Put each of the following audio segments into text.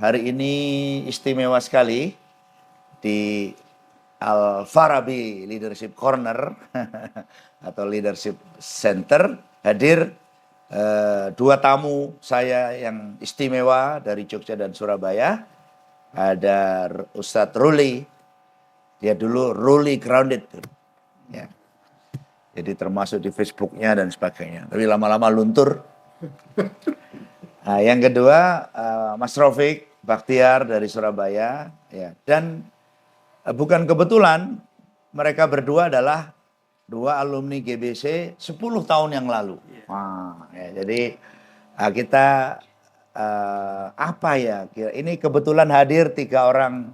hari ini istimewa sekali di Al-Farabi Leadership Corner atau Leadership Center hadir dua tamu saya yang istimewa dari Jogja dan Surabaya. Ada Ustadz Ruli, dia dulu Ruli Grounded, ya. Jadi termasuk di Facebooknya dan sebagainya. Tapi lama-lama luntur. Nah, yang kedua Mas Rafiq Bakhtiar dari Surabaya, ya. Dan bukan kebetulan mereka berdua adalah dua alumni GBC 10 tahun yang lalu. Nah, ya, jadi kita apa ya? Ini kebetulan hadir 3 orang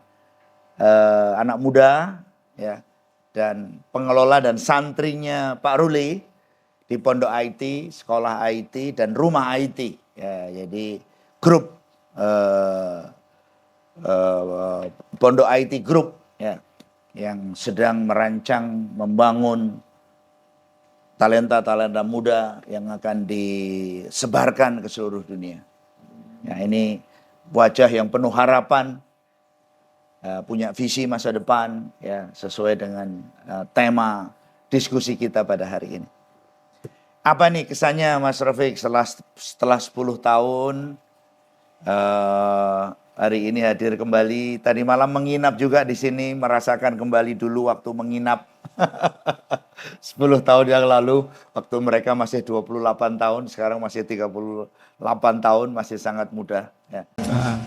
anak muda, ya, dan pengelola dan santrinya Pak Ruli di Pondok IT, Sekolah IT dan Rumah IT. Ya, jadi grup Pondok IT Group, ya, yang sedang merancang membangun talenta-talenta muda yang akan disebarkan ke seluruh dunia. Ya, ini wajah yang penuh harapan, punya visi masa depan, ya, sesuai dengan tema diskusi kita pada hari ini. Apa nih kesannya Mas Rafiq setelah 10 tahun hari ini hadir kembali. Tadi malam menginap juga di sini, merasakan kembali dulu waktu menginap 10 tahun yang lalu, waktu mereka masih 28 tahun, sekarang masih 38 tahun, masih sangat muda. Ya.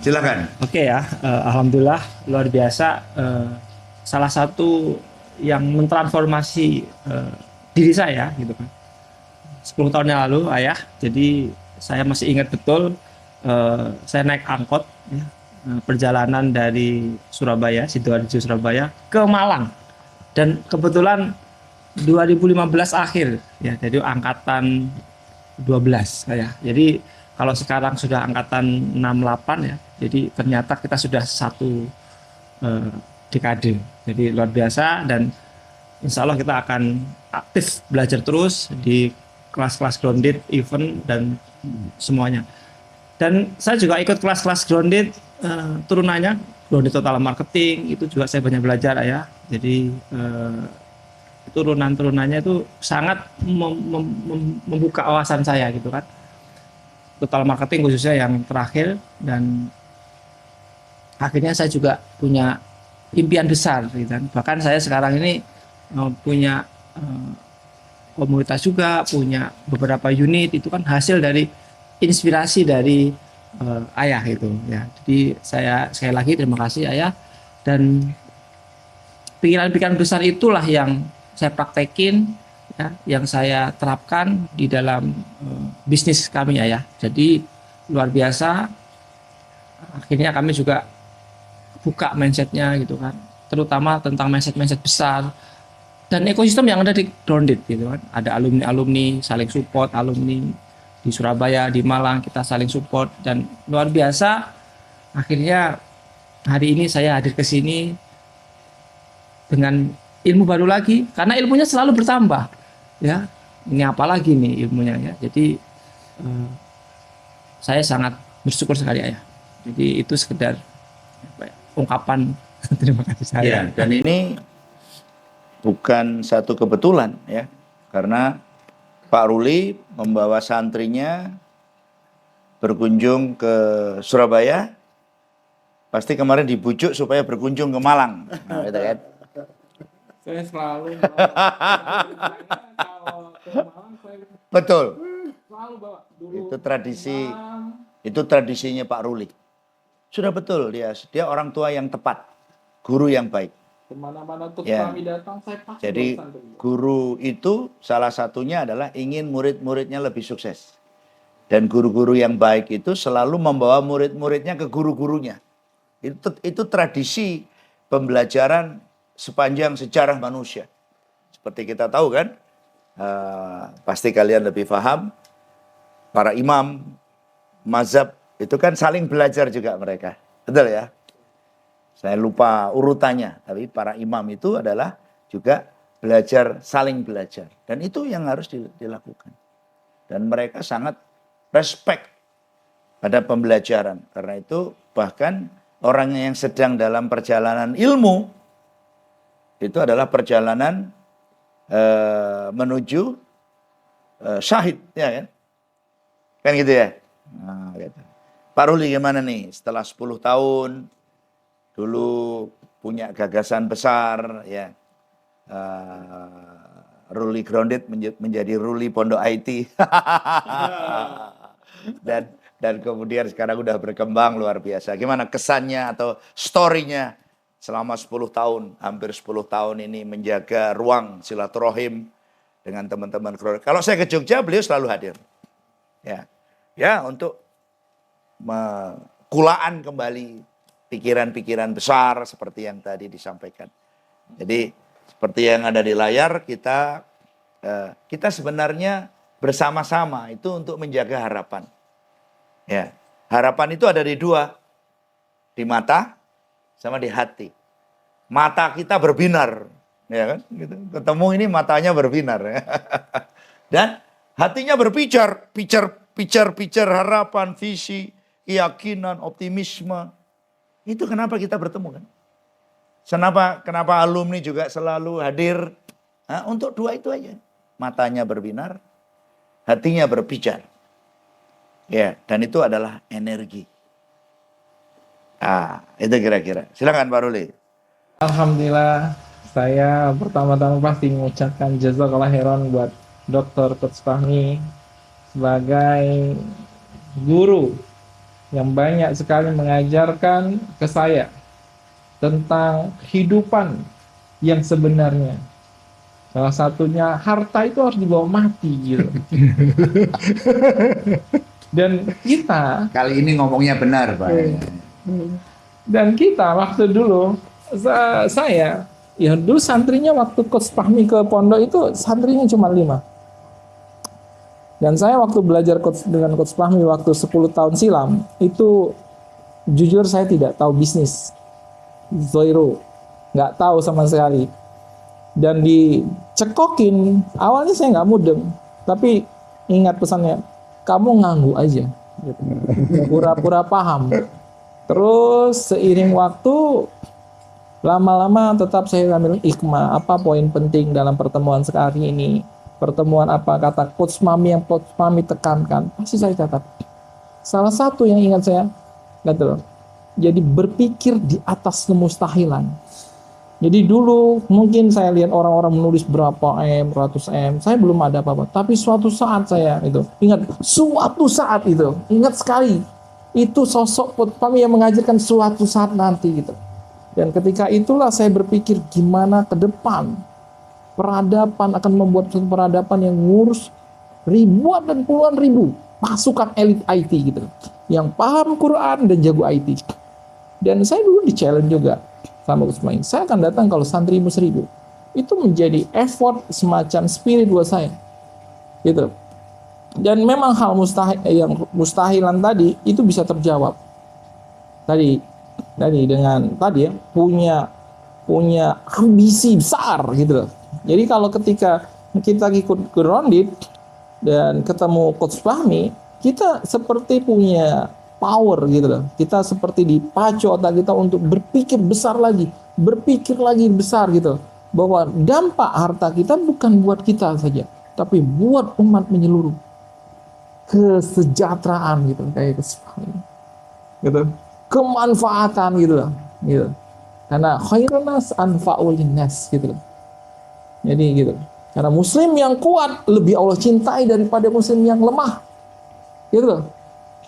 Silakan. Oke ya, alhamdulillah luar biasa. Salah satu yang mentransformasi diri saya gitu kan. 10 tahun yang lalu ayah, jadi saya masih ingat betul saya naik angkot ya, perjalanan dari Surabaya, Sidoarjo Surabaya ke Malang, dan kebetulan 2015 akhir ya, jadi angkatan 12 saya. Jadi kalau sekarang sudah angkatan 68 ya, jadi ternyata kita sudah satu dekade. Jadi luar biasa, dan insya Allah kita akan aktif belajar terus di kelas-kelas grounded, event, dan semuanya. Dan saya juga ikut kelas-kelas grounded turunannya, grounded total marketing, itu juga saya banyak belajar ya. Jadi turunan-turunannya itu sangat membuka wawasan saya gitu kan. Total marketing khususnya yang terakhir, dan akhirnya saya juga punya impian besar gitu kan. Bahkan saya sekarang ini punya komunitas juga, punya beberapa unit, itu kan hasil dari inspirasi dari ayah itu ya. Jadi saya sekali lagi terima kasih ayah, dan pikiran-pikiran besar itulah yang saya praktekin ya, yang saya terapkan di dalam bisnis kami ayah. Jadi luar biasa, akhirnya kami juga buka mindsetnya gitu kan, terutama tentang mindset besar dan ekosistem yang ada di grounded gitu kan. Ada alumni saling support, alumni di Surabaya, di Malang, kita saling support, dan luar biasa. Akhirnya hari ini saya hadir ke sini dengan ilmu baru lagi, karena ilmunya selalu bertambah ya. Ini apalagi nih ilmunya ya. Jadi saya sangat bersyukur sekali ayah. Jadi itu sekedar ungkapan terima kasih saya. Ya, dan ini bukan satu kebetulan ya, karena Pak Ruli membawa santrinya berkunjung ke Surabaya, pasti kemarin dibujuk supaya berkunjung ke Malang, nah, gitu kan? Saya selalu kalau ke Malang saya Betul. selalu bawa dulu. Itu tradisinya Pak Ruli. Sudah betul, dia orang tua yang tepat, guru yang baik. Kemana-mana tuh Ya. kami datang, saya pasti Jadi bawa santri. guru itu salah satunya adalah ingin murid-muridnya lebih sukses. Dan guru-guru yang baik itu selalu membawa murid-muridnya ke guru-gurunya. Itu tradisi pembelajaran sepanjang sejarah manusia. Seperti kita tahu kan, pasti kalian lebih paham, para imam, mazhab, itu kan saling belajar juga mereka. Betul ya? Saya lupa urutannya, tapi para imam itu adalah juga belajar, saling belajar. Dan itu yang harus dilakukan. Dan mereka sangat respect pada pembelajaran. Karena itu Bahkan orang yang sedang dalam perjalanan ilmu itu adalah perjalanan menuju syahid, ya kan? Kan gitu ya? Nah, gitu. Pak Ruli gimana nih? Setelah 10 tahun, dulu punya gagasan besar, ya. Ruli Grounded menjadi Ruli Pondok IT. Dan kemudian sekarang udah berkembang luar biasa. Gimana kesannya atau story-nya selama 10 tahun, hampir 10 tahun ini menjaga ruang silaturahim dengan teman-teman keluarga. Kalau saya ke Jogja, beliau selalu hadir. Ya, untuk kulaan kembali pikiran-pikiran besar seperti yang tadi disampaikan. Jadi seperti yang ada di layar, kita sebenarnya bersama-sama itu untuk menjaga harapan. Ya, harapan itu ada di dua, di mata sama di hati. Mata kita berbinar, ya kan? Gitu. Ketemu ini matanya berbinar, ya. Dan hatinya berbicar, picar harapan, visi, keyakinan, optimisme. Itu kenapa kita bertemu kan? Kenapa alumni juga selalu hadir? Nah, untuk dua itu aja. Matanya berbinar, hatinya berbicar. Ya, dan itu adalah energi. Itu kira-kira. Silakan Pak Ruli. Alhamdulillah, saya pertama-tama pasti mengucapkan jazakallah khairan buat Dr. Coach Fahmi sebagai guru yang banyak sekali mengajarkan ke saya tentang kehidupan yang sebenarnya. Salah satunya harta itu harus dibawa mati gitu. Dan kita Kali ini ngomongnya benar, Pak. Dan kita waktu dulu saya ya dulu santrinya waktu Coach Fahmi ke pondok itu santrinya cuma 5. Dan saya waktu belajar dengan Coach Fahmi waktu 10 tahun silam itu jujur saya tidak tahu bisnis. Zero. Nggak tahu sama sekali. Dan dicekokin, awalnya saya nggak mudeng. Tapi ingat pesannya, kamu nganggu aja. Gitu. Pura-pura paham. Terus seiring waktu, lama-lama tetap saya ambil hikmah. Apa poin penting dalam pertemuan sekali ini? Pertemuan apa kata Coach Fahmi yang Coach Fahmi tekankan? Pasti saya catat. Salah satu yang ingat saya, gitu. Jadi berpikir di atas kemustahilan. Jadi dulu mungkin saya lihat orang-orang menulis berapa M, ratus M, saya belum ada apa-apa. Tapi suatu saat saya itu ingat, suatu saat itu ingat sekali itu sosok Coach Fahmi yang mengajarkan suatu saat nanti gitu. Dan ketika itulah saya berpikir gimana ke depan peradaban akan membuat suatu peradaban yang ngurus ribuan dan puluhan ribu pasukan elit IT gitu, yang paham Quran dan jago IT. Dan saya dulu di challenge juga sama Gus Main, saya akan datang kalau santrimu 1000. Itu menjadi effort semacam spirit buat saya gitu. Dan memang hal yang mustahilan tadi itu bisa terjawab tadi dengan tadi ya, punya ambisi besar gitu loh. Jadi kalau ketika kita ikut grounded dan ketemu Coach Fahmi, kita seperti punya power gitu loh. Kita seperti dipacu otak kita untuk berpikir besar lagi besar gitu. Bahwa dampak harta kita bukan buat kita saja, tapi buat umat menyeluruh. Kesejahteraan gitu kayak gitu. Kemanfaatan gitu loh. Gitu. Karena khairun nas anfa'ul linnas gitu loh. Jadi gitu. Karena muslim yang kuat lebih Allah cintai daripada muslim yang lemah. Gitu loh.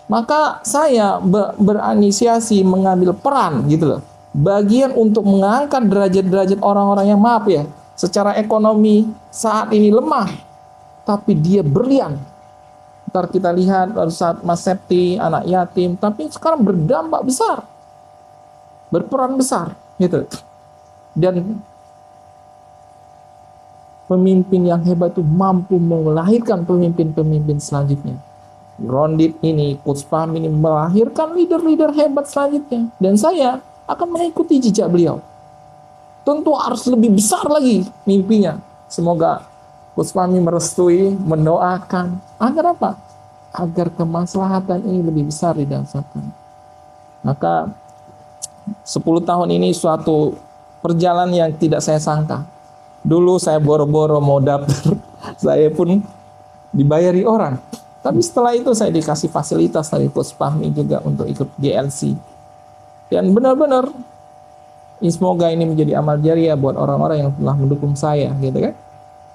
Maka saya berinisiasi mengambil peran gitu loh. Bagian untuk mengangkat derajat-derajat orang-orang yang maaf ya, secara ekonomi saat ini lemah, tapi dia berlian. Ntar kita lihat pada saat Mas Septi, anak yatim, tapi sekarang berdampak besar. Berperan besar gitu. Dan pemimpin yang hebat itu mampu melahirkan pemimpin-pemimpin selanjutnya. Grounded ini, Coach Fahmi ini melahirkan leader-leader hebat selanjutnya. Dan saya akan mengikuti jejak beliau. Tentu harus lebih besar lagi mimpinya. Semoga Coach Fahmi merestui, mendoakan. Agar apa? Agar kemaslahatan ini lebih besar didasarkan. Maka 10 tahun ini suatu perjalanan yang tidak saya sangka. Dulu saya boro-boro mau daftar, saya pun dibayari orang. Tapi setelah itu saya dikasih fasilitas dari Coach Fahmi juga untuk ikut GLC. Dan benar-benar semoga ini menjadi amal jariah buat orang-orang yang telah mendukung saya, gitu kan.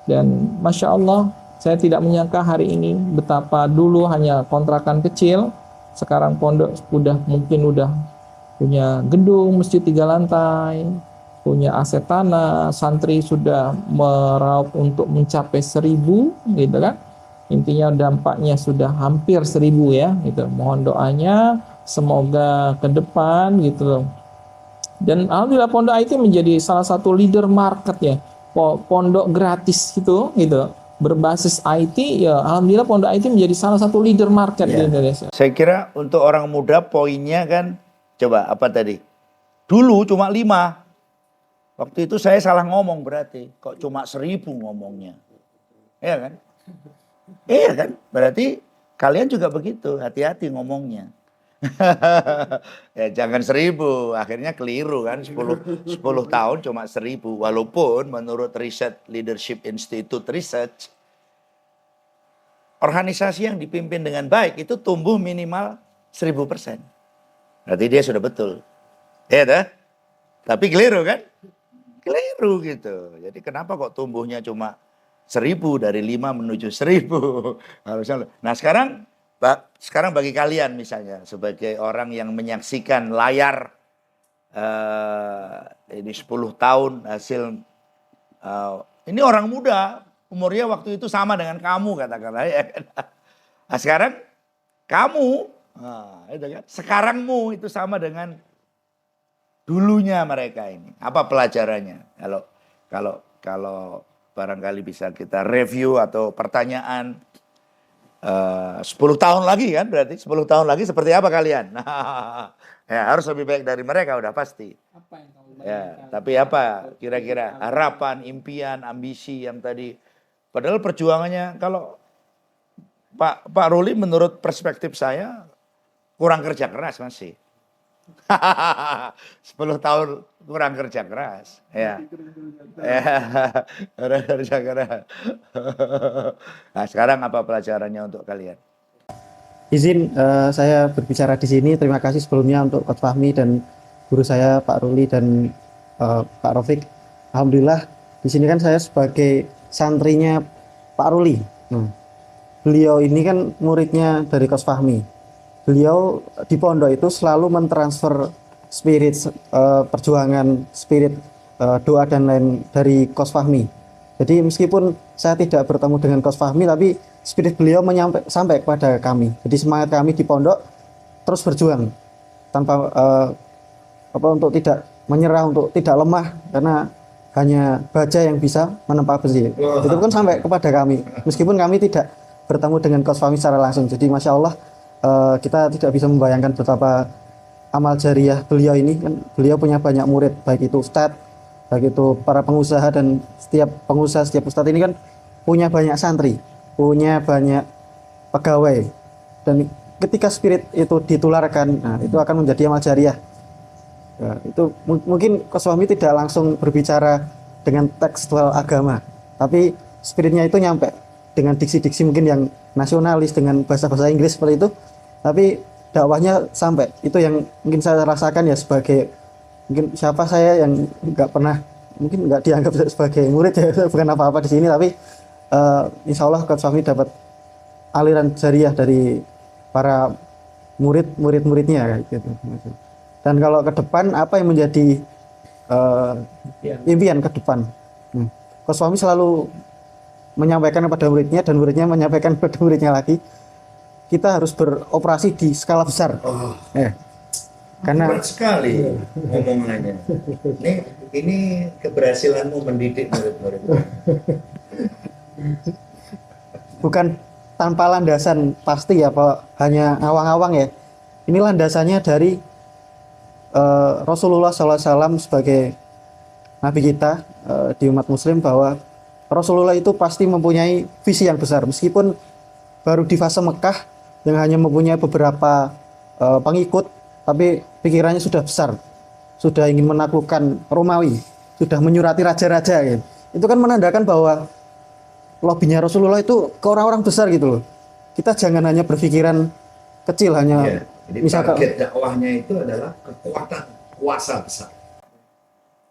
Dan Masya Allah, saya tidak menyangka hari ini betapa dulu hanya kontrakan kecil, sekarang pondok mungkin udah punya gedung masjid 3 lantai, punya aset tanah, santri sudah meraup untuk mencapai 1.000, gitu kan. Intinya dampaknya sudah hampir 1.000 ya, gitu. Mohon doanya semoga ke depan gitu. Dan alhamdulillah Pondok IT menjadi salah satu leader market ya. Pondok gratis gitu, berbasis IT ya. Alhamdulillah Pondok IT menjadi salah satu leader market di Indonesia. Saya kira untuk orang muda poinnya kan, coba apa tadi? Dulu cuma 5. Waktu itu saya salah ngomong berarti. Kok cuma 1.000 ngomongnya. Iya kan? Iya kan? Berarti kalian juga begitu. Hati-hati ngomongnya. Ya jangan 1.000, akhirnya keliru kan. 10 tahun cuma 1.000. Walaupun menurut riset Leadership Institute Research, organisasi yang dipimpin dengan baik itu tumbuh minimal 1.000%. Berarti dia sudah betul. Ya dah? Tapi keliru kan? Keliru gitu. Jadi kenapa kok tumbuhnya cuma 1.000 dari 5 menuju 1.000? Nah sekarang bagi kalian misalnya sebagai orang yang menyaksikan layar ini 10 tahun hasil ini orang muda umurnya waktu itu sama dengan kamu katakanlah ya. Nah, sekarang kamu itu kan, sekarangmu itu sama dengan dulunya mereka ini. Apa pelajarannya? Kalau barangkali bisa kita review atau pertanyaan 10 tahun lagi kan, berarti 10 tahun lagi seperti apa kalian? Nah, ya harus lebih baik dari mereka udah pasti. Apa yang kamu Ya, tapi apa kira-kira harapan, impian, ambisi yang tadi? Padahal perjuangannya kalau Pak Ruli menurut perspektif saya kurang kerja keras masih. 10 tahun kurang kerja keras. Ya. Kurang kerja keras. Nah, sekarang apa pelajarannya untuk kalian? Izin saya berbicara di sini. Terima kasih sebelumnya untuk Coach Fahmi dan guru saya Pak Ruli dan Pak Rafiq. Alhamdulillah di sini kan saya sebagai santrinya Pak Ruli. Beliau ini kan muridnya dari Coach Fahmi. Beliau di pondok itu selalu mentransfer spirit perjuangan, spirit doa dan lain dari Coach Fahmi. Jadi meskipun saya tidak bertemu dengan Coach Fahmi, tapi spirit beliau sampai kepada kami. Jadi semangat kami di pondok terus berjuang tanpa untuk tidak menyerah, untuk tidak lemah, karena hanya baja yang bisa menempa besi. Itu kan sampai kepada kami, meskipun kami tidak bertemu dengan Coach Fahmi secara langsung. Jadi Masya Allah, kita tidak bisa membayangkan betapa amal jariah beliau ini. Kan beliau punya banyak murid, baik itu ustadz, baik itu para pengusaha, dan setiap pengusaha, setiap ustadz ini kan punya banyak santri, punya banyak pegawai, dan ketika spirit itu ditularkan, nah, itu akan menjadi amal jariah. Ya, itu mungkin Coach Fahmi tidak langsung berbicara dengan tekstual agama, tapi spiritnya itu nyampe dengan diksi-diksi mungkin yang nasionalis, dengan bahasa-bahasa Inggris seperti itu, tapi dakwahnya sampai. Itu yang mungkin saya rasakan ya, sebagai mungkin siapa saya yang nggak pernah, mungkin nggak dianggap sebagai murid ya, bukan apa-apa di sini, tapi insya Allah Coach Fahmi dapat aliran jariah dari para muridnya gitu. Dan kalau ke depan apa yang menjadi impian ke depan? Coach Fahmi selalu menyampaikan kepada muridnya, dan muridnya menyampaikan kepada muridnya lagi, kita harus beroperasi di skala besar. Karena berat sekali ngomongannya. Ini keberhasilanmu mendidik murid-murid. bukan tanpa landasan pasti ya Pak, hanya awang-awang ya. Ini landasannya dari Rasulullah SAW sebagai Nabi kita di umat Muslim, bahwa Rasulullah itu pasti mempunyai visi yang besar, meskipun baru di fase Mekah yang hanya mempunyai beberapa pengikut, tapi pikirannya sudah besar, sudah ingin menaklukkan Romawi, sudah menyurati raja-raja gitu. Itu kan menandakan bahwa lobbynya Rasulullah itu ke orang-orang besar gitu loh. Kita jangan hanya berpikiran kecil, hanya Ya, jadi misalkan target dakwahnya itu adalah kekuatan kuasa besar.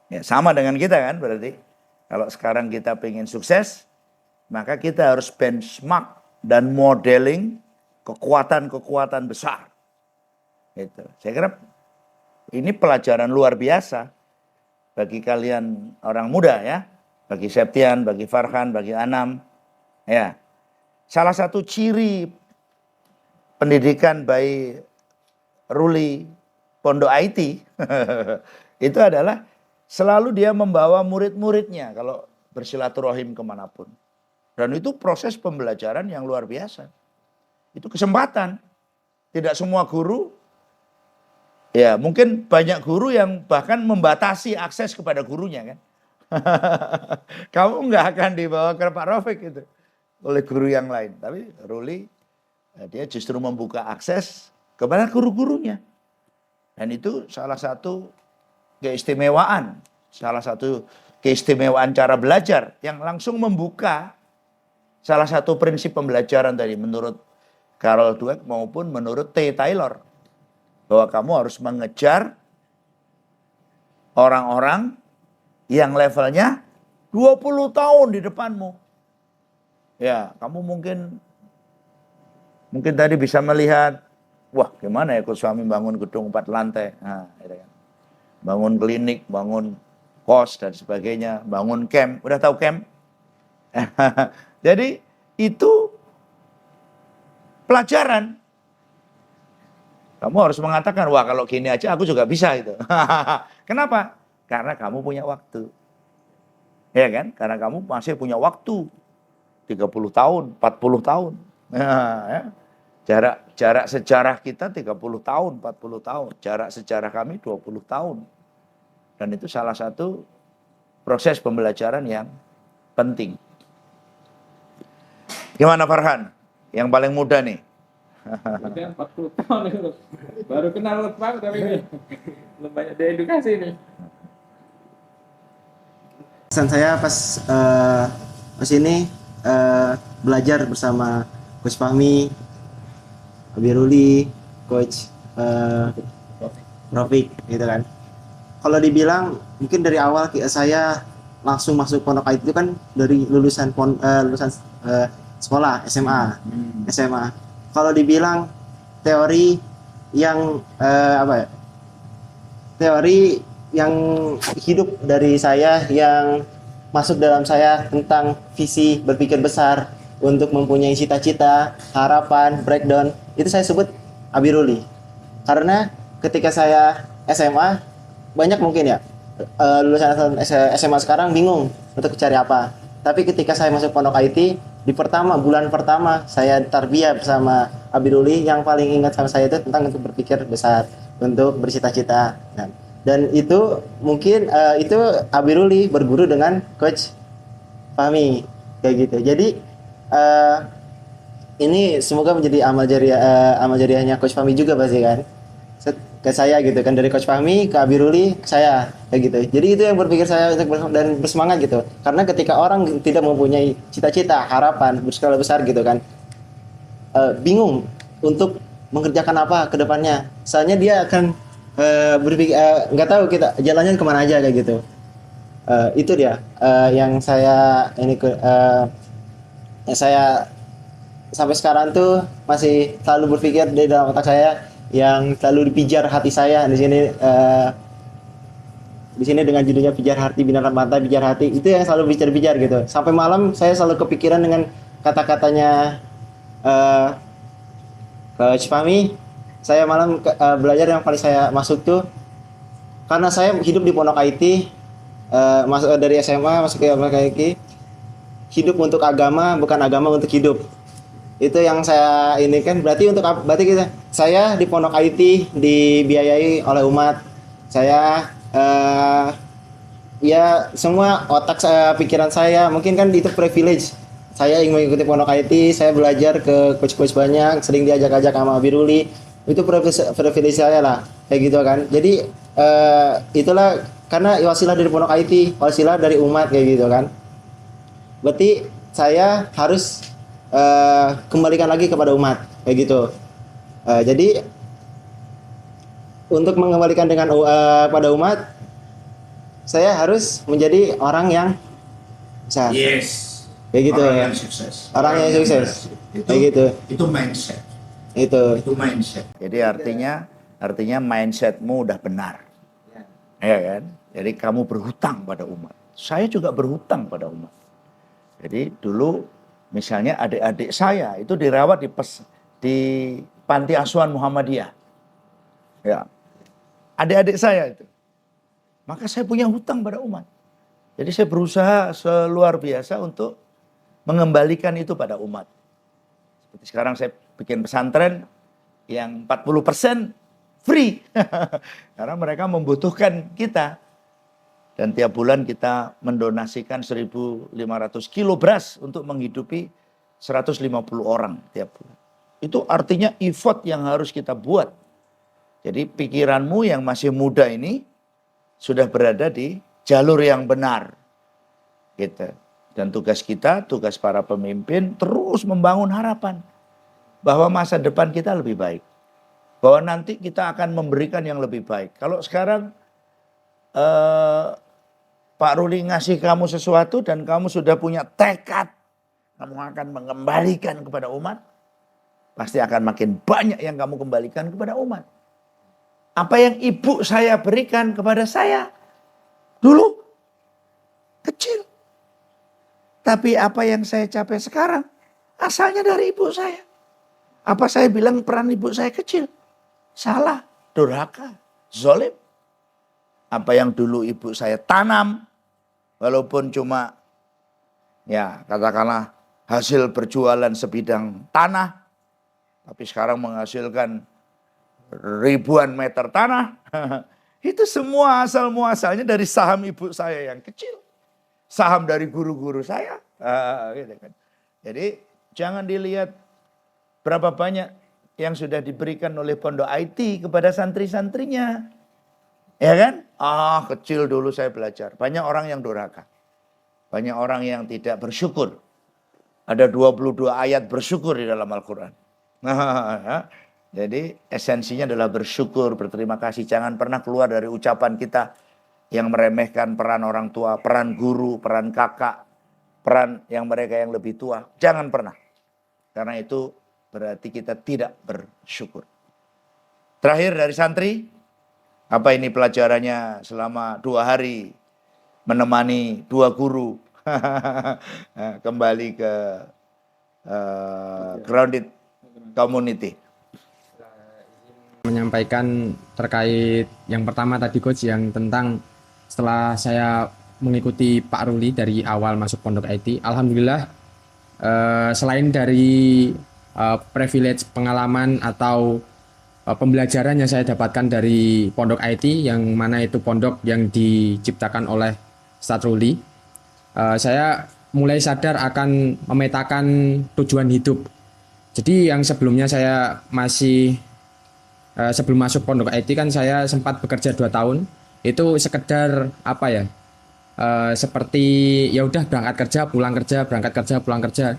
Ya, sama dengan kita kan berarti. Kalau sekarang kita pengen sukses, maka kita harus benchmark dan modeling kekuatan-kekuatan besar. Gitu. Saya kira ini pelajaran luar biasa bagi kalian orang muda ya, bagi Septian, bagi Farhan, bagi Anam. Ya, salah satu ciri pendidikan by Ruli Pondok IT itu adalah selalu dia membawa murid-muridnya kalau bersilaturahim kemanapun. Dan itu proses pembelajaran yang luar biasa. Itu kesempatan. Tidak semua guru, ya mungkin banyak guru yang bahkan membatasi akses kepada gurunya kan. Kamu nggak akan dibawa ke Pak Rafiq itu oleh guru yang lain. Tapi Ruli, dia justru membuka akses kepada guru-gurunya. Dan itu salah satu keistimewaan. Salah satu keistimewaan cara belajar yang langsung membuka salah satu prinsip pembelajaran tadi menurut Carol Dweck maupun menurut T. Taylor. Bahwa kamu harus mengejar orang-orang yang levelnya 20 tahun di depanmu. Ya, kamu mungkin tadi bisa melihat, wah gimana ya Coach Fahmi bangun gedung 4 lantai. Nah, gitu kan. Bangun klinik, bangun kos dan sebagainya, bangun camp. Udah tahu camp? Jadi itu pelajaran. Kamu harus mengatakan, wah kalau gini aja aku juga bisa itu. Kenapa? Karena kamu punya waktu. Ya kan? Karena kamu masih punya waktu. 30 tahun, 40 tahun. Ya. Jarak sejarah kita 30 tahun, 40 tahun. Jarak sejarah kami 20 tahun. Dan itu salah satu proses pembelajaran yang penting. Gimana Farhan? Yang paling muda nih. Udah 40 tahun itu. Baru kenal Bang tapi ini. Belum banyak diedukasi nih. Pesan saya pas ini belajar bersama Coach Fahmi, Abi Ruli, Coach Rafiq gitu kan. Kalau dibilang mungkin dari awal saya langsung masuk Pondok IT itu kan dari lulusan sekolah SMA. Kalau dibilang teori yang teori yang hidup dari saya yang masuk dalam saya tentang visi berpikir besar untuk mempunyai cita-cita, harapan, breakdown, itu saya sebut Abi Ruli. Karena ketika saya SMA banyak mungkin ya lulusan SMA sekarang bingung untuk cari apa. Tapi ketika saya masuk Pondok IT, di bulan pertama saya tarbiyah bersama Abi Ruli, yang paling ingat sama saya itu tentang untuk berpikir besar, untuk bercita-cita. Dan itu mungkin itu Abi Ruli berguru dengan Coach Fahmi kayak gitu. Jadi ini semoga menjadi amal jariahnya Coach Fahmi juga pasti kan. Ke saya gitu kan, dari Coach Fahmi ke Abi Ruli ke saya kayak gitu. Jadi itu yang berpikir saya untuk dan bersemangat gitu. Karena ketika orang tidak mempunyai cita-cita, harapan berskala besar gitu kan, bingung untuk mengerjakan apa ke depannya. Soalnya dia akan berpikir nggak tahu kita jalannya kemana aja kayak gitu. Itu dia yang saya saya sampai sekarang tuh masih selalu berpikir di dalam otak saya, yang selalu dipijar hati saya di sini dengan judulnya Pijar Hati, Binaran Pantai, Pijar Hati. Itu yang selalu pijar-pijar gitu. Sampai malam saya selalu kepikiran dengan kata-katanya Coach Fahmi. Saya malam belajar yang paling saya masuk tuh, karena saya hidup di Pondok IT, masuk dari SMA masuk ke Pondok IT, hidup untuk agama, bukan agama untuk hidup. Itu yang saya ini kan berarti saya di Pondok IT dibiayai oleh umat. Saya ya semua otak saya, pikiran saya mungkin kan itu privilege. Saya ingin mengikuti Pondok IT, saya belajar ke coach-coach banyak, sering diajak-ajak sama Abi Ruli. itu privilege saya lah kayak gitu kan. Jadi itulah karena wasilah dari Pondok IT, wasilah dari umat kayak gitu kan. Berarti saya harus kembalikan lagi kepada umat kayak gitu. Jadi untuk mengembalikan dengan pada umat, saya harus menjadi orang yang besar. Yes. Kayak gitu. Orang yang sukses. Orang yang sukses. Itu, Kayak gitu. Itu mindset. Itu mindset. Jadi artinya mindsetmu udah benar. Ya kan? Jadi kamu berhutang pada umat. Saya juga berhutang pada umat. Jadi dulu misalnya adik-adik saya itu dirawat di panti asuhan Muhammadiyah. Ya. Adik-adik saya itu. Maka saya punya hutang pada umat. Jadi saya berusaha seluar biasa untuk mengembalikan itu pada umat. Seperti sekarang saya bikin pesantren yang 40% free. Karena mereka membutuhkan kita. Dan tiap bulan kita mendonasikan 1.500 kilo beras untuk menghidupi 150 orang tiap bulan. Itu artinya effort yang harus kita buat. Jadi pikiranmu yang masih muda ini sudah berada di jalur yang benar. Gitu. Dan tugas kita, tugas para pemimpin terus membangun harapan. Bahwa masa depan kita lebih baik. Bahwa nanti kita akan memberikan yang lebih baik. Kalau sekarang Pak Ruli ngasih kamu sesuatu dan kamu sudah punya tekad. Kamu akan mengembalikan kepada umat. Pasti akan makin banyak yang kamu kembalikan kepada umat. Apa yang ibu saya berikan kepada saya dulu kecil. Tapi apa yang saya capai sekarang asalnya dari ibu saya. Apa saya bilang peran ibu saya kecil? Salah, durhaka, zalim. Apa yang dulu ibu saya tanam, walaupun cuma ya katakanlah hasil berjualan sebidang tanah, tapi sekarang menghasilkan ribuan meter tanah. Itu semua asal muasalnya dari saham ibu saya yang kecil. Saham dari guru-guru saya. Gitu kan. Jadi jangan dilihat berapa banyak yang sudah diberikan oleh Pondok IT kepada santri-santrinya. Ya kan? Kecil dulu saya belajar. Banyak orang yang durhaka. Banyak orang yang tidak bersyukur. Ada 22 ayat bersyukur di dalam Al-Quran. Jadi esensinya adalah bersyukur, berterima kasih. Jangan pernah keluar dari ucapan kita yang meremehkan peran orang tua, peran guru, peran kakak, peran yang mereka yang lebih tua. Jangan pernah. Karena itu berarti kita tidak bersyukur. Terakhir dari santri, apa ini pelajarannya selama 2 hari menemani 2 guru kembali ke grounded community. Menyampaikan terkait yang pertama tadi coach yang tentang setelah saya mengikuti Pak Ruli dari awal masuk Pondok IT, alhamdulillah selain dari privilege pengalaman atau pembelajaran yang saya dapatkan dari Pondok IT yang mana itu pondok yang diciptakan oleh Ustadz Ruli, saya mulai sadar akan memetakan tujuan hidup. Jadi yang sebelumnya saya masih sebelum masuk Pondok IT kan saya sempat bekerja 2 tahun. Itu sekedar apa ya? Seperti ya udah berangkat kerja, pulang kerja, berangkat kerja, pulang kerja.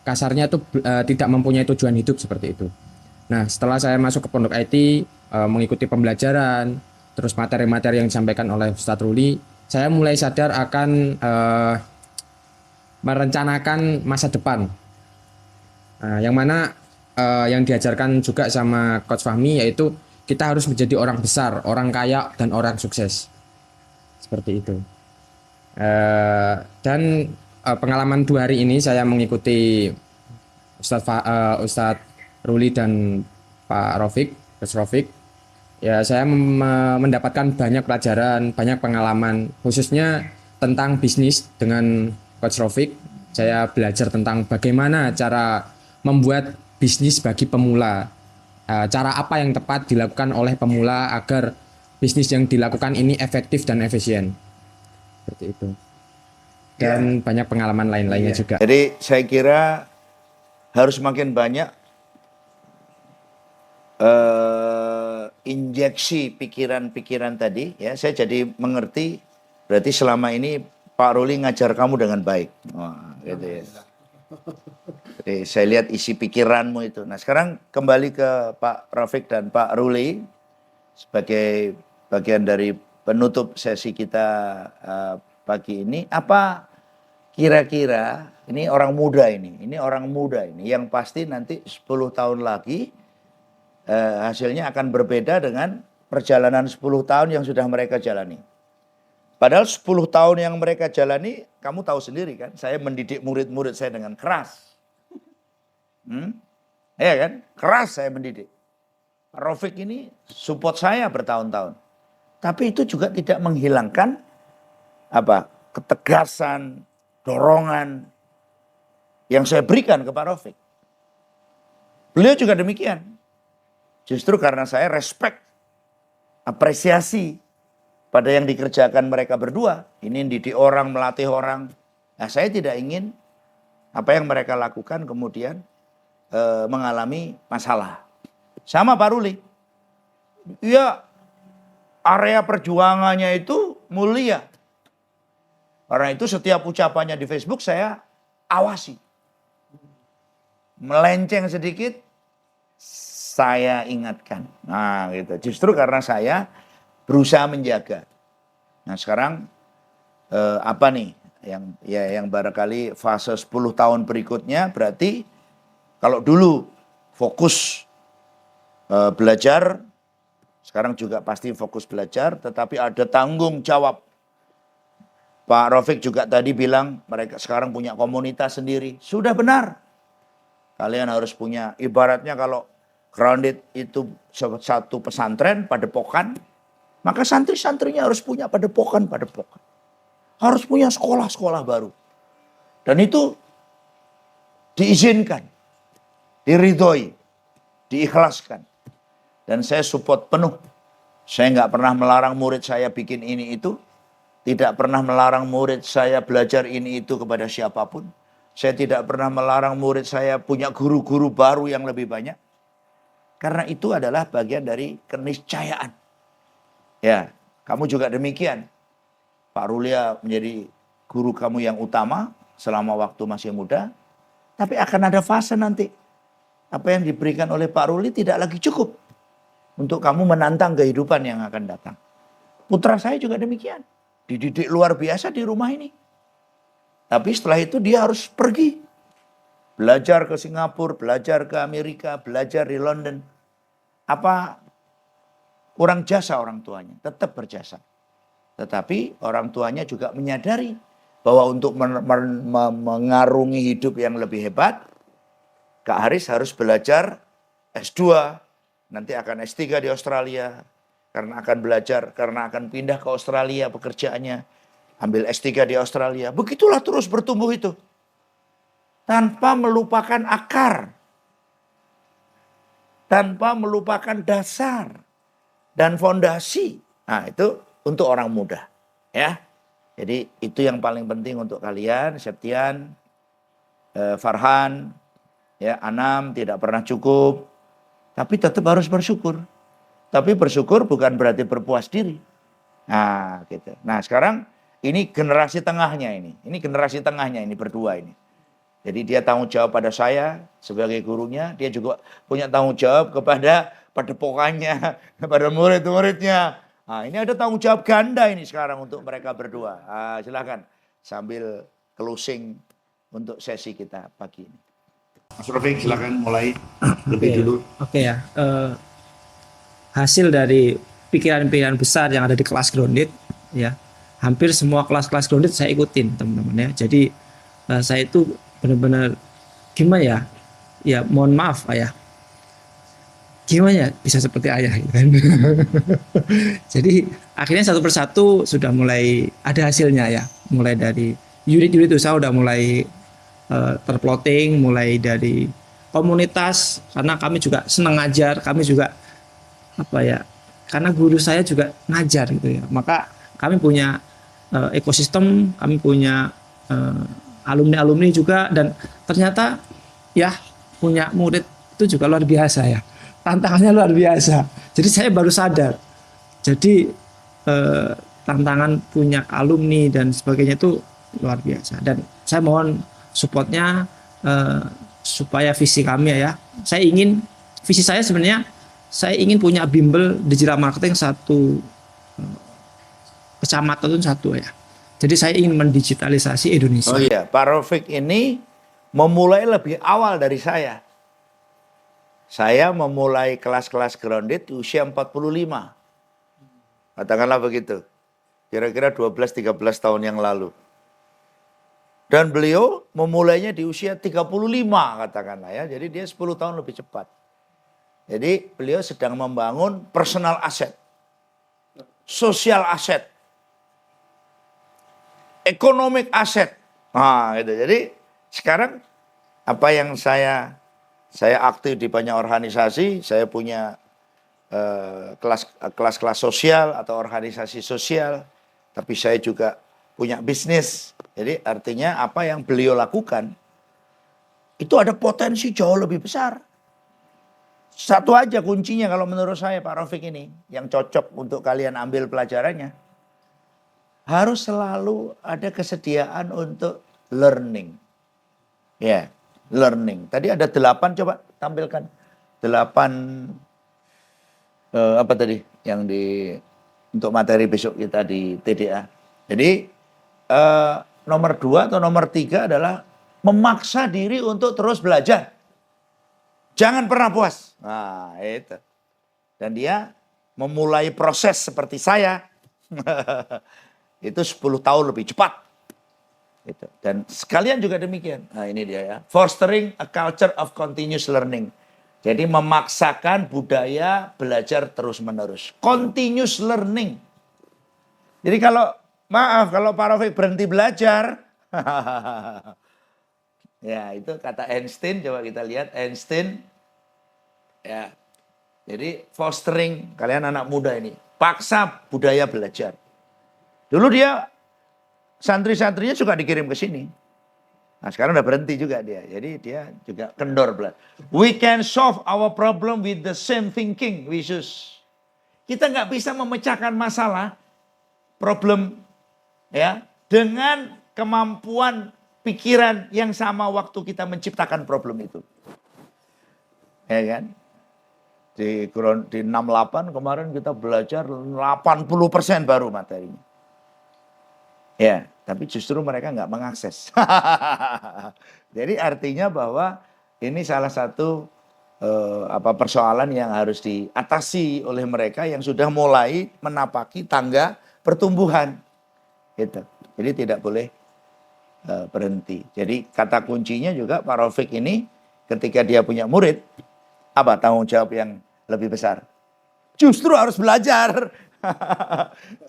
Kasarnya itu tidak mempunyai tujuan hidup seperti itu. Nah, setelah saya masuk ke Pondok IT, mengikuti pembelajaran, terus materi-materi yang disampaikan oleh Ustadz Ruli, saya mulai sadar akan merencanakan masa depan. Yang mana yang diajarkan juga sama Coach Fahmi yaitu kita harus menjadi orang besar, orang kaya, dan orang sukses. Seperti itu. Dan pengalaman 2 hari ini saya mengikuti Ustadz Ruli dan Pak Rofik, Coach Rofik. Ya, saya mendapatkan banyak pelajaran, banyak pengalaman, khususnya tentang bisnis dengan Coach Rofik. Saya belajar tentang bagaimana cara membuat bisnis bagi pemula. Cara apa yang tepat dilakukan oleh pemula agar bisnis yang dilakukan ini efektif dan efisien. Seperti itu. Dan banyak pengalaman lain-lainnya juga. Jadi saya kira harus makin banyak injeksi pikiran-pikiran tadi, ya saya jadi mengerti. Berarti selama ini Pak Ruli ngajar kamu dengan baik. Wah, gitu ya. Jadi saya lihat isi pikiranmu itu. Nah sekarang kembali ke Pak Rafiq dan Pak Ruli sebagai bagian dari penutup sesi kita pagi ini. Apa kira-kira ini orang muda ini orang muda ini yang pasti nanti 10 tahun lagi hasilnya akan berbeda dengan perjalanan 10 tahun yang sudah mereka jalani. Padahal 10 tahun yang mereka jalani, kamu tahu sendiri kan, saya mendidik murid-murid saya dengan keras. Ya kan, keras saya mendidik. Pak Rafiq ini support saya bertahun-tahun. Tapi itu juga tidak menghilangkan ketegasan, dorongan yang saya berikan ke Pak Rafiq. Beliau juga demikian. Justru karena saya respect, apresiasi pada yang dikerjakan mereka berdua. Ini didik orang, melatih orang. Nah, saya tidak ingin apa yang mereka lakukan kemudian mengalami masalah. Sama Pak Ruli. Ya, area perjuangannya itu mulia. Karena itu setiap ucapannya di Facebook saya awasi. Melenceng sedikit, saya ingatkan. Nah gitu. Justru karena saya berusaha menjaga. Nah sekarang apa nih yang barangkali fase 10 tahun berikutnya, berarti kalau dulu fokus belajar, sekarang juga pasti fokus belajar, tetapi ada tanggung jawab. Pak Rafiq juga tadi bilang mereka sekarang punya komunitas sendiri. Sudah benar. Kalian harus punya, ibaratnya kalau grounded itu satu pesantren, padepokan, maka santri-santrinya harus punya padepokan. Harus punya sekolah-sekolah baru. Dan itu diizinkan, diridhoi, diikhlaskan. Dan saya support penuh. Saya nggak pernah melarang murid saya bikin ini itu. Tidak pernah melarang murid saya belajar ini itu kepada siapapun. Saya tidak pernah melarang murid saya punya guru-guru baru yang lebih banyak. Karena itu adalah bagian dari keniscayaan. Ya, kamu juga demikian. Pak Rulia menjadi guru kamu yang utama selama waktu masih muda. Tapi akan ada fase nanti. Apa yang diberikan oleh Pak Ruli tidak lagi cukup untuk kamu menantang kehidupan yang akan datang. Putra saya juga demikian. Dididik luar biasa di rumah ini. Tapi setelah itu dia harus pergi. Belajar ke Singapura, belajar ke Amerika, belajar di London. Apa kurang jasa orang tuanya? Tetap berjasa. Tetapi orang tuanya juga menyadari bahwa untuk mengarungi hidup yang lebih hebat, Kak Haris harus belajar S2, nanti akan S3 di Australia. Karena akan pindah ke Australia pekerjaannya. Ambil S3 di Australia. Begitulah terus bertumbuh itu. Tanpa melupakan akar. Tanpa melupakan dasar. Dan fondasi. Nah itu untuk orang muda. Ya. Jadi itu yang paling penting untuk kalian. Septian, Farhan, ya, Anam tidak pernah cukup. Tapi tetap harus bersyukur. Tapi bersyukur bukan berarti berpuas diri. Nah, gitu. Nah, sekarang ini generasi tengahnya ini. Ini generasi tengahnya ini berdua ini. Jadi dia tanggung jawab pada saya sebagai gurunya. Dia juga punya tanggung jawab kepada padepokannya, kepada murid-muridnya. Nah, ini ada tanggung jawab ganda ini sekarang untuk mereka berdua. Nah, silakan sambil closing untuk sesi kita pagi ini. Mas Rafiq, silakan mulai lebih dulu. Oke ya. Hasil dari pikiran-pikiran besar yang ada di kelas grounded, ya, hampir semua kelas-kelas grounded saya ikutin, teman-teman ya. Jadi saya itu benar-benar gimana ya, mohon maaf ayah, gimana ya bisa seperti ayah gitu kan. Jadi akhirnya satu persatu sudah mulai ada hasilnya ya, mulai dari unit-unit usaha udah mulai terplotting, mulai dari komunitas, karena kami juga senang ngajar, kami juga karena guru saya juga ngajar gitu ya, maka kami punya ekosistem, kami punya alumni-alumni juga, dan ternyata ya punya murid itu juga luar biasa ya. tantangannya luar biasa. Jadi saya baru sadar. Jadi tantangan punya alumni dan sebagainya itu luar biasa. Dan saya mohon supportnya supaya visi kami ya. Visi saya sebenarnya saya ingin punya bimbel digital marketing satu kecamatan itu satu ya. Jadi saya ingin mendigitalisasi Indonesia. Oh iya, Pak Raufik ini memulai lebih awal dari saya. Saya memulai kelas-kelas grounded di usia 45. Katakanlah begitu. Kira-kira 12-13 tahun yang lalu. Dan beliau memulainya di usia 35 katakanlah ya. Jadi dia 10 tahun lebih cepat. Jadi beliau sedang membangun personal asset. Social asset. Economic asset. Nah, gitu. Jadi sekarang apa yang saya aktif di banyak organisasi, saya punya kelas-kelas sosial atau organisasi sosial, tapi saya juga punya bisnis. Jadi artinya apa yang beliau lakukan itu ada potensi jauh lebih besar. Satu aja kuncinya kalau menurut saya Pak Raufik ini yang cocok untuk kalian ambil pelajarannya. Harus selalu ada kesediaan untuk learning. Ya, learning. Tadi ada 8, coba tampilkan. 8 apa tadi yang untuk materi besok kita di TDA. Jadi nomor 2 atau nomor 3 adalah memaksa diri untuk terus belajar. Jangan pernah puas. Nah, itu. Dan dia memulai proses seperti saya. Itu 10 tahun lebih cepat. Itu. Dan sekalian juga demikian. Nah, ini dia ya. Fostering a culture of continuous learning. Jadi memaksakan budaya belajar terus-menerus. Continuous learning. Jadi kalau Pak Raufik berhenti belajar. Ya, itu kata Einstein, coba kita lihat Einstein. Ya. Jadi fostering, kalian anak muda ini, paksa budaya belajar. Dulu dia santri-santrinya juga dikirim ke sini. Nah, sekarang udah berhenti juga dia. Jadi dia juga kendor belajar. We can solve our problem with the same thinking, Yesus. Kita nggak bisa memecahkan masalah, problem, ya, dengan kemampuan pikiran yang sama waktu kita menciptakan problem itu. Ya kan? Di 68 kemarin kita belajar 80% baru materinya. Ya, tapi justru mereka nggak mengakses. Jadi artinya bahwa ini salah satu persoalan yang harus diatasi oleh mereka yang sudah mulai menapaki tangga pertumbuhan. Gitu. Jadi tidak boleh berhenti. Jadi kata kuncinya juga Pak Raufik ini ketika dia punya murid, apa tanggung jawab yang lebih besar? Justru harus belajar.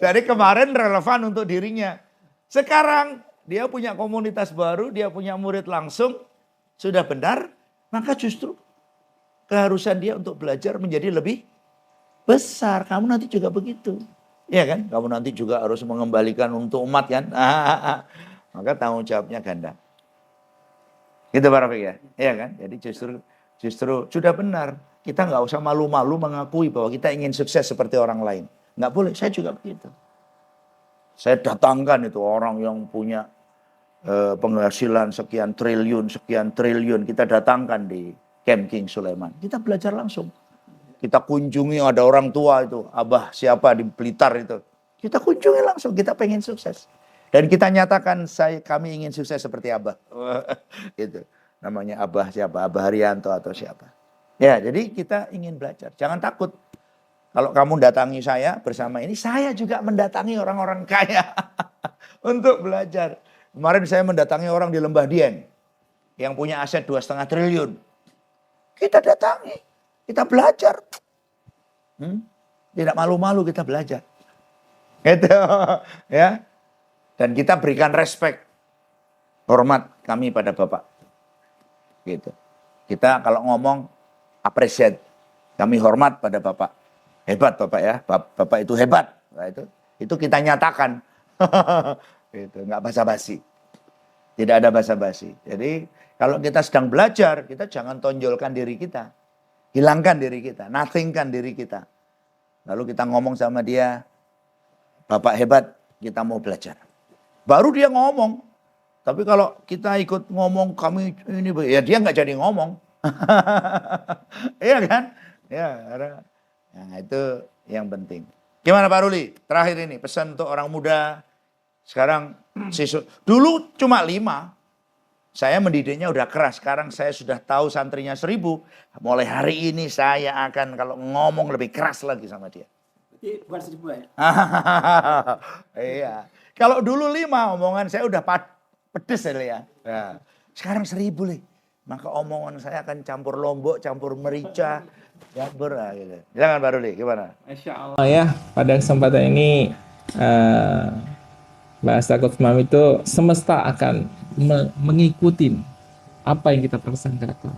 Jadi kemarin relevan untuk dirinya. Sekarang dia punya komunitas baru, dia punya murid langsung, sudah benar, maka justru keharusan dia untuk belajar menjadi lebih besar. Kamu nanti juga begitu. Ya kan? Kamu nanti juga harus mengembalikan untuk umat kan? Maka tanggung jawabnya ganda. Gitu Pak Raufik ya? Iya kan? Jadi justru sudah benar. Kita nggak usah malu-malu mengakui bahwa kita ingin sukses seperti orang lain. Nggak boleh, saya juga begitu. Saya datangkan itu orang yang punya penghasilan sekian triliun. Kita datangkan di Camp King Sulaiman. Kita belajar langsung. Kita kunjungi ada orang tua itu. Abah siapa di Blitar itu. Kita kunjungi langsung, kita pengen sukses. Dan kita nyatakan kami ingin sukses seperti Abah. Gitu. Namanya Abah siapa? Abah Haryanto atau siapa. Ya, jadi kita ingin belajar. Jangan takut. Kalau kamu datangi saya bersama ini, saya juga mendatangi orang-orang kaya untuk belajar. Kemarin saya mendatangi orang di Lembah Dieng yang punya aset 2,5 triliun. Kita datangi, kita belajar. Tidak malu-malu kita belajar. Gitu, ya. Dan kita berikan respect, hormat kami pada Bapak. Gitu. Kita kalau ngomong appreciate, kami hormat pada Bapak. Hebat Bapak ya, Bapak itu hebat. Nah, itu kita nyatakan. Itu nggak basa-basi. Tidak ada basa-basi. Jadi kalau kita sedang belajar, kita jangan tonjolkan diri kita. hilangkan diri kita, nothingkan diri kita. Lalu kita ngomong sama dia, Bapak hebat, kita mau belajar. Baru dia ngomong. Tapi kalau kita ikut ngomong kami ini, ya dia nggak jadi ngomong. Iya kan? Ya, nah, itu yang penting. Gimana Pak Ruli? Terakhir ini pesan untuk orang muda. Sekarang dulu cuma 5. Saya mendidiknya udah keras. Sekarang saya sudah tahu santrinya 1000. Mulai hari ini saya akan kalau ngomong lebih keras lagi sama dia. Bukan 1000 ya? Iya. Kalau dulu 5 omongan saya udah pedes ya. Nah, sekarang 1000 nih. Maka omongan saya akan campur lombok, campur merica, campur gitu. Jangan Pak Ruli, gimana? Masya Allah ya, pada kesempatan ini bahasa Coach Mami itu semesta akan mengikuti apa yang kita persangkakan.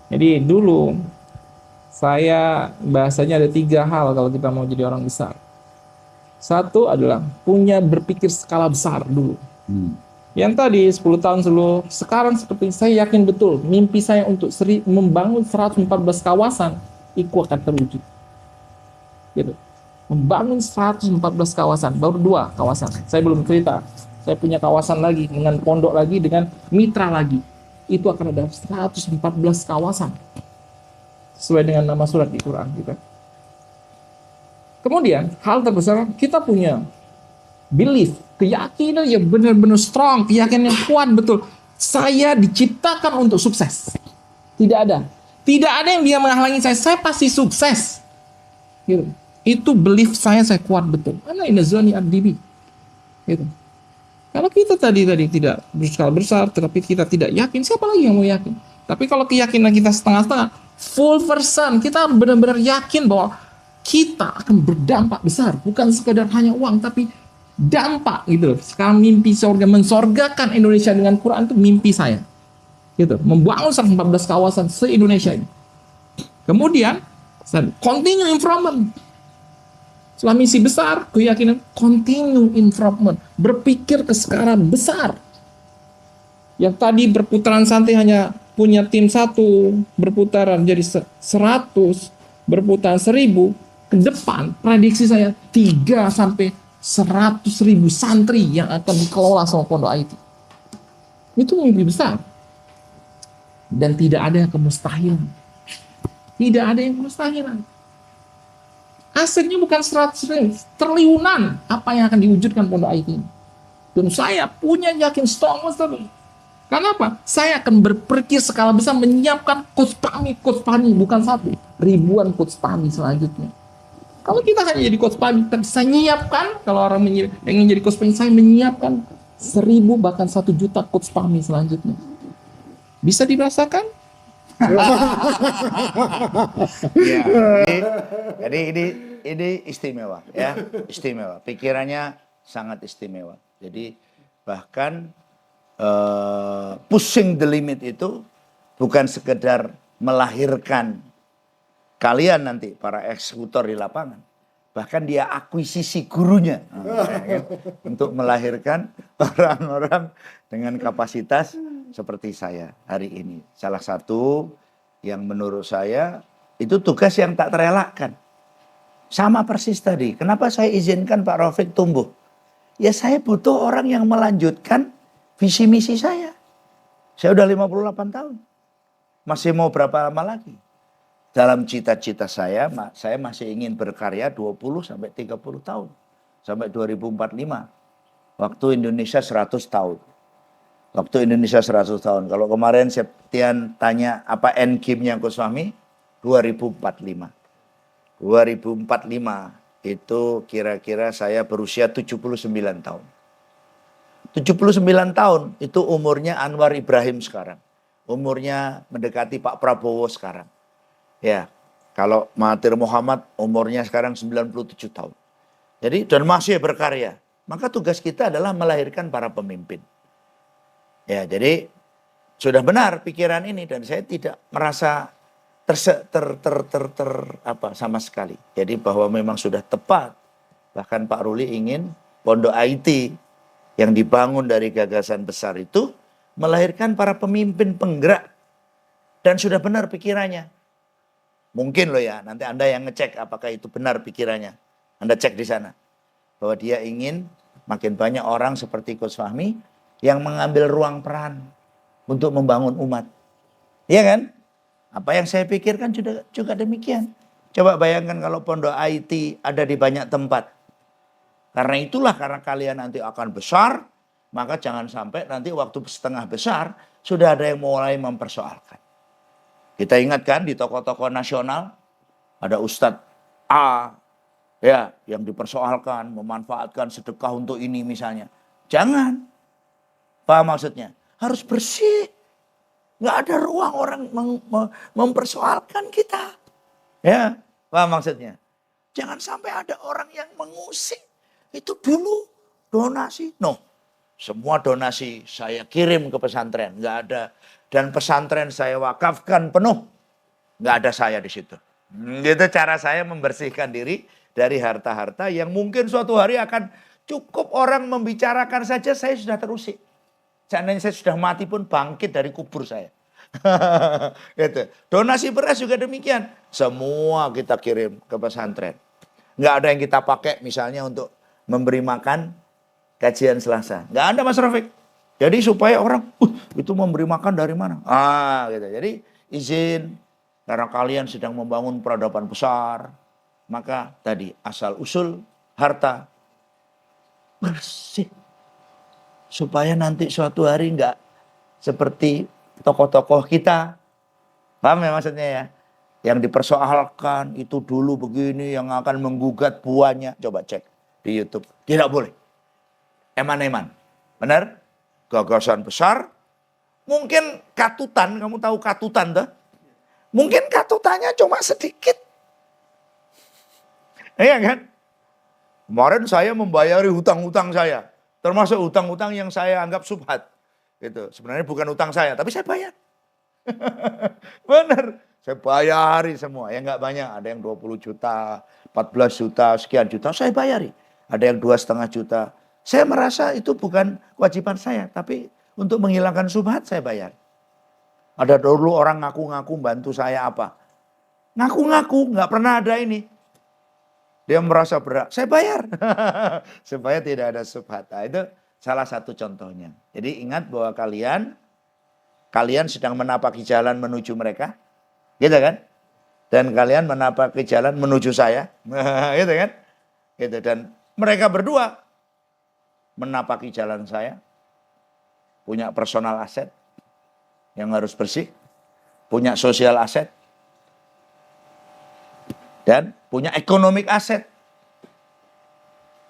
Jadi dulu saya bahasanya ada 3 hal kalau kita mau jadi orang besar. Satu adalah punya berpikir skala besar dulu. Yang tadi 10 tahun dulu, sekarang seperti saya yakin betul mimpi saya untuk membangun 114 kawasan itu akan terwujud. Gitu. Membangun 114 kawasan, baru 2 kawasan. Saya belum cerita. Saya punya kawasan lagi dengan pondok lagi dengan mitra lagi. Itu akan ada 114 kawasan. Sesuai dengan nama surat di Quran gitu. Kemudian hal terbesar kita punya belief, keyakinan yang benar-benar strong, keyakinan yang kuat betul. Saya diciptakan untuk sukses. Tidak ada yang bisa menghalangi saya. Saya pasti sukses. Gitu. Itu belief saya kuat betul. Ana inna zoni abdi. Gitu. Kalau kita tadi tidak berskala besar, tetapi kita tidak yakin, siapa lagi yang mau yakin? Tapi kalau keyakinan kita setengah-setengah, full percent, kita benar-benar yakin bahwa kita akan berdampak besar, bukan sekedar hanya uang, tapi dampak gitu. Sekarang mimpi surga, mensorgakan Indonesia dengan Quran itu mimpi saya. Gitu, membangun 114 kawasan se-Indonesia ini. Kemudian continue improvement. Setelah misi besar, keyakinan continue improvement, berpikir ke skala besar. Yang tadi berputaran santai hanya punya tim 1, berputaran jadi 100, berputaran 1000, ke depan prediksi saya 3 sampai 100.000 santri yang akan dikelola sama Pondok IT. Itu mimpi besar. Dan tidak ada yang kemustahilan. Tidak ada yang kemustahilan. Asetnya bukan 100.000, triliunan apa yang akan diwujudkan Pondok IT ini. Dan saya punya yakin strong sekali. Karena apa? Saya akan berpikir skala besar menyiapkan coach PAMI, bukan 1, ribuan coach PAMI selanjutnya. Kalau kita hanya jadi coach PAMI, saya menyiapkan, kalau orang ingin jadi coach PAMI, saya menyiapkan 1000 bahkan 1 juta coach PAMI selanjutnya. Bisa dirasakan? Ya, jadi ini istimewa ya, istimewa. Pikirannya sangat istimewa. Jadi bahkan pushing the limit itu bukan sekedar melahirkan kalian nanti para eksekutor di lapangan, bahkan dia akuisisi gurunya untuk melahirkan orang-orang dengan kapasitas seperti saya hari ini. Salah satu yang menurut saya itu tugas yang tak terelakkan. Sama persis tadi, kenapa saya izinkan Pak Rafiq tumbuh? Ya saya butuh orang yang melanjutkan visi misi saya. Saya udah 58 tahun. Masih mau berapa lama lagi? Dalam cita-cita saya masih ingin berkarya 20 sampai 30 tahun. Sampai 2045. Waktu Indonesia 100 tahun. Waktu Indonesia 100 tahun. Kalau kemarin Septian tanya apa end game-nya Coach Fahmi? 2045. 2045 itu kira-kira saya berusia 79 tahun. 79 tahun itu umurnya Anwar Ibrahim sekarang. Umurnya mendekati Pak Prabowo sekarang. Ya, kalau Mahathir Muhammad umurnya sekarang 97 tahun. Jadi dan masih berkarya. Maka tugas kita adalah melahirkan para pemimpin. Ya, jadi sudah benar pikiran ini dan saya tidak merasa sama sekali. Jadi bahwa memang sudah tepat. Bahkan Pak Ruli ingin Pondok IT yang dibangun dari gagasan besar itu melahirkan para pemimpin penggerak. Dan sudah benar pikirannya. Mungkin loh ya, nanti Anda yang ngecek apakah itu benar pikirannya. Anda cek di sana. Bahwa dia ingin makin banyak orang seperti Coach Fahmi yang mengambil ruang peran untuk membangun umat. Iya kan? Apa yang saya pikirkan juga demikian. Coba bayangkan kalau pondok IT ada di banyak tempat. Karena itulah, karena kalian nanti akan besar, maka jangan sampai nanti waktu setengah besar sudah ada yang mulai mempersoalkan. Kita ingatkan di tokoh-tokoh nasional ada Ustadz A ya yang dipersoalkan memanfaatkan sedekah untuk ini misalnya. Jangan. Paham maksudnya? Harus bersih. Nggak ada ruang orang mempersoalkan kita. Ya, paham maksudnya? Jangan sampai ada orang yang mengusik. Itu dulu donasi. No, semua donasi saya kirim ke pesantren. Nggak ada. Dan pesantren saya wakafkan penuh. Nggak ada saya di situ. Itu cara saya membersihkan diri dari harta-harta yang mungkin suatu hari akan cukup orang membicarakan saja saya sudah terusik. Seandainya saya sudah mati pun bangkit dari kubur saya. Gitu. Donasi beras juga demikian. Semua kita kirim ke pesantren. Nggak ada yang kita pakai misalnya untuk memberi makan kajian Selasa. Nggak ada Mas Rafiq. Jadi supaya orang, itu memberi makan dari mana? Gitu. Jadi izin, karena kalian sedang membangun peradaban besar. Maka tadi asal usul harta bersih. Supaya nanti suatu hari enggak seperti tokoh-tokoh kita. Paham ya maksudnya ya? Yang dipersoalkan itu dulu begini, yang akan menggugat buahnya. Coba cek di YouTube. Tidak boleh. Eman-eman. Benar? Gagasan besar. Mungkin katutan. Kamu tahu katutan tuh? Mungkin katutannya cuma sedikit. Iya kan? Kemarin saya membayari hutang-hutang saya. Termasuk hutang-hutang yang saya anggap subhat. Gitu. Sebenarnya bukan hutang saya, tapi saya bayar. Benar. Saya bayari semua. Ya enggak banyak. Ada yang 20 juta, 14 juta, sekian juta. Saya bayari. Ada yang 2,5 juta. Saya merasa itu bukan kewajiban saya. Tapi untuk menghilangkan subhat saya bayar. Ada dulu orang ngaku-ngaku bantu saya apa. Ngaku-ngaku, nggak pernah ada ini. Dia merasa berat, saya bayar. Supaya tidak ada subhat. Nah, itu salah satu contohnya. Jadi ingat bahwa kalian sedang menapaki jalan menuju mereka. Gitu kan? Dan kalian menapaki jalan menuju saya. Gitu kan? Gitu. Dan mereka berdua menapaki jalan saya. Punya personal aset yang harus bersih. Punya sosial aset. Dan punya economic aset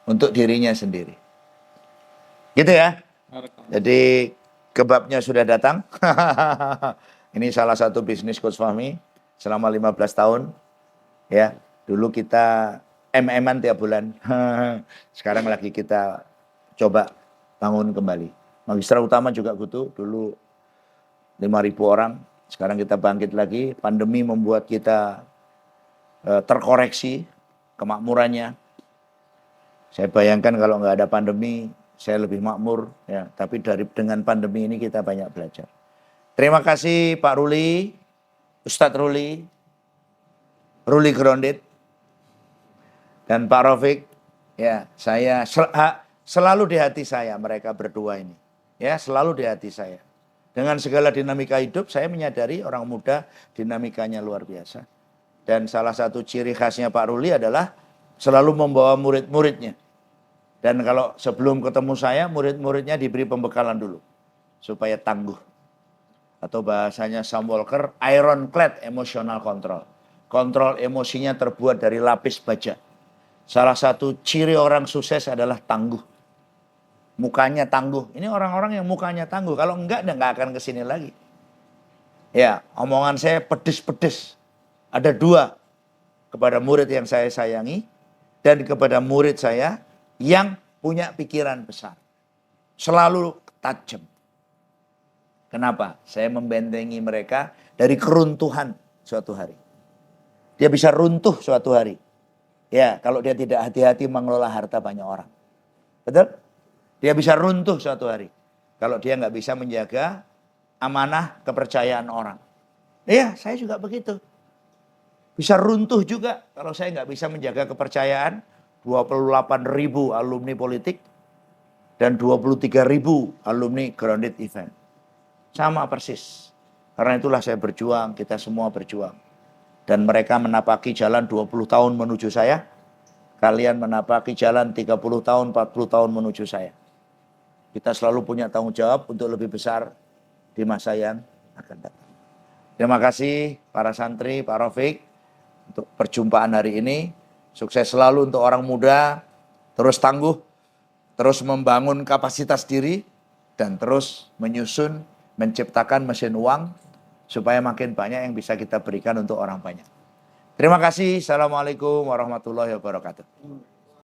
untuk dirinya sendiri. Gitu ya. Jadi kebabnya sudah datang. Ini salah satu bisnis Coach Fahmi selama 15 tahun. Ya, dulu kita MM-an tiap bulan. Sekarang lagi kita coba bangun kembali. Magistra utama juga gitu, dulu 5.000 orang. Sekarang kita bangkit lagi. Pandemi membuat kita terkoreksi kemakmurannya. Saya bayangkan kalau nggak ada pandemi, saya lebih makmur. Ya, tapi dengan pandemi ini kita banyak belajar. Terima kasih Pak Ruli, Ustadz Ruli, Ruli Grounded, dan Pak Rafiq. Ya, saya selalu di hati saya mereka berdua ini. Ya, selalu di hati saya. Dengan segala dinamika hidup, saya menyadari orang muda dinamikanya luar biasa. Dan salah satu ciri khasnya Pak Ruli adalah selalu membawa murid-muridnya. Dan kalau sebelum ketemu saya, murid-muridnya diberi pembekalan dulu. Supaya tangguh. Atau bahasanya Sam Walker, ironclad emotional control. Kontrol emosinya terbuat dari lapis baja. Salah satu ciri orang sukses adalah tangguh. Mukanya tangguh. Ini orang-orang yang mukanya tangguh. Kalau enggak, dia enggak akan kesini lagi. Ya, omongan saya pedes-pedes. Ada 2 kepada murid yang saya sayangi dan kepada murid saya yang punya pikiran besar. Selalu tajam. Kenapa? Saya membentengi mereka dari keruntuhan suatu hari. Dia bisa runtuh suatu hari. Ya, kalau dia tidak hati-hati mengelola harta banyak orang. Betul? Dia bisa runtuh suatu hari. Kalau dia nggak bisa menjaga amanah kepercayaan orang. Iya, saya juga begitu. Bisa runtuh juga kalau saya nggak bisa menjaga kepercayaan 28.000 alumni politik dan 23.000 alumni grounded event. Sama persis. Karena itulah saya berjuang, kita semua berjuang. Dan mereka menapaki jalan 20 tahun menuju saya. Kalian menapaki jalan 30 tahun, 40 tahun menuju saya. Kita selalu punya tanggung jawab untuk lebih besar di masa yang akan datang. Terima kasih para santri, Pak Rafiq, untuk perjumpaan hari ini. Sukses selalu untuk orang muda, terus tangguh, terus membangun kapasitas diri, dan terus menyusun, menciptakan mesin uang, supaya makin banyak yang bisa kita berikan untuk orang banyak. Terima kasih. Assalamualaikum warahmatullahi wabarakatuh.